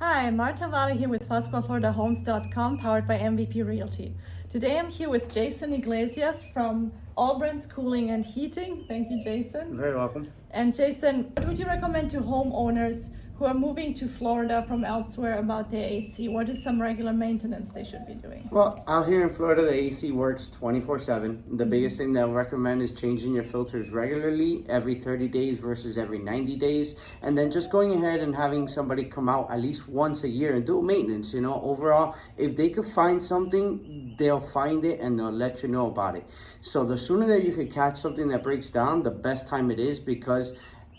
Hi, Marta Valle here with FloridaHomes.com, powered by MVP Realty. Today I'm here with Jason Iglesias from Allbrand's Cooling and Heating. Thank you, Jason. Very welcome. And Jason, what would you recommend to homeowners who are moving to Florida from elsewhere about their AC? What is some regular maintenance they should be doing? Well, out here in Florida, the AC works 24/7. The biggest thing that I'll recommend is changing your filters regularly, every 30 days versus every 90 days. And then just going ahead and having somebody come out at least once a year and do maintenance. Overall, if they could find something, they'll find it and they'll let you know about it. So the sooner that you could catch something that breaks down, the best time it is, because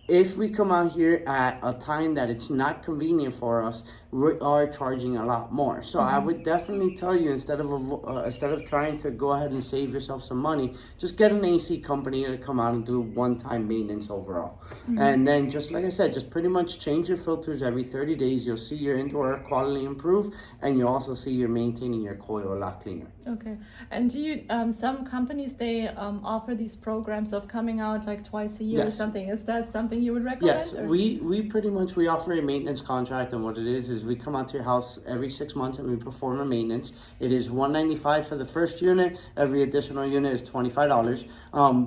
if we come out here at a time that it's not convenient for us, we are charging a lot more. So I would definitely tell you, instead of trying to go ahead and save yourself some money, just get an AC company to come out and do one-time maintenance overall. And then, just like I said, just pretty much change your filters every 30 days. You'll see your indoor air quality improve, and you'll also see you're maintaining your coil a lot cleaner. Okay. And do you, some companies, they offer these programs of coming out like twice a year or something. Is that something you would recommend? Yes, we pretty much, we offer a maintenance contract, and what it is we come out to your house every 6 months and we perform a maintenance. It is $195 for the first unit. Every additional unit is $25.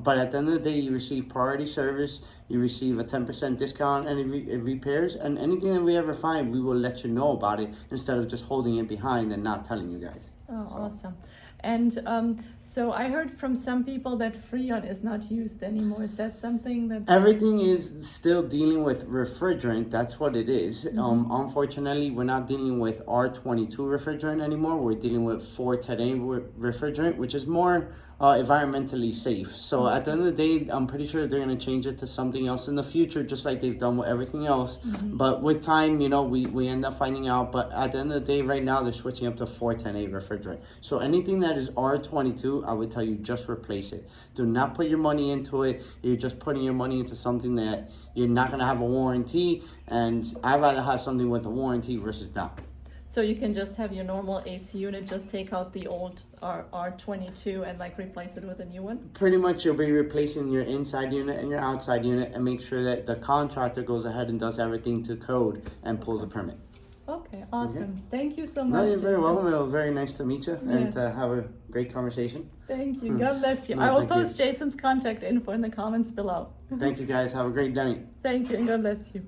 But at the end of the day, you receive priority service. You receive a 10% discount on any repairs, and anything that we ever find, we will let you know about it instead of just holding it behind and not telling you guys. Oh, so. Awesome. And so I heard from some people that Freon is not used anymore. Is that something that... Everything is still dealing with refrigerant. That's what it is. Unfortunately, we're not dealing with R22 refrigerant anymore. We're dealing with 410A refrigerant, which is more environmentally safe. So at the end of the day, I'm pretty sure they're going to change it to something else in the future, just like they've done with everything else. But with time, we end up finding out. But at the end of the day, right now, they're switching up to 410A refrigerant. So anything that is R22, I would tell you, just replace it. Do not put your money into it. You're just putting your money into something that you're not going to have a warranty. And I'd rather have something with a warranty versus not. So you can just have your normal AC unit, just take out the old R22 and like replace it with a new one? Pretty much, you'll be replacing your inside unit and your outside unit, and make sure that the contractor goes ahead and does everything to code and pulls a permit. Okay, awesome. Okay. Thank you so much. No, you're very welcome. It was very nice to meet you and to have a great conversation. Thank you. God bless you. No, I will post Jason's contact info in the comments below. Thank you, guys. Have a great day. Thank you, and God bless you.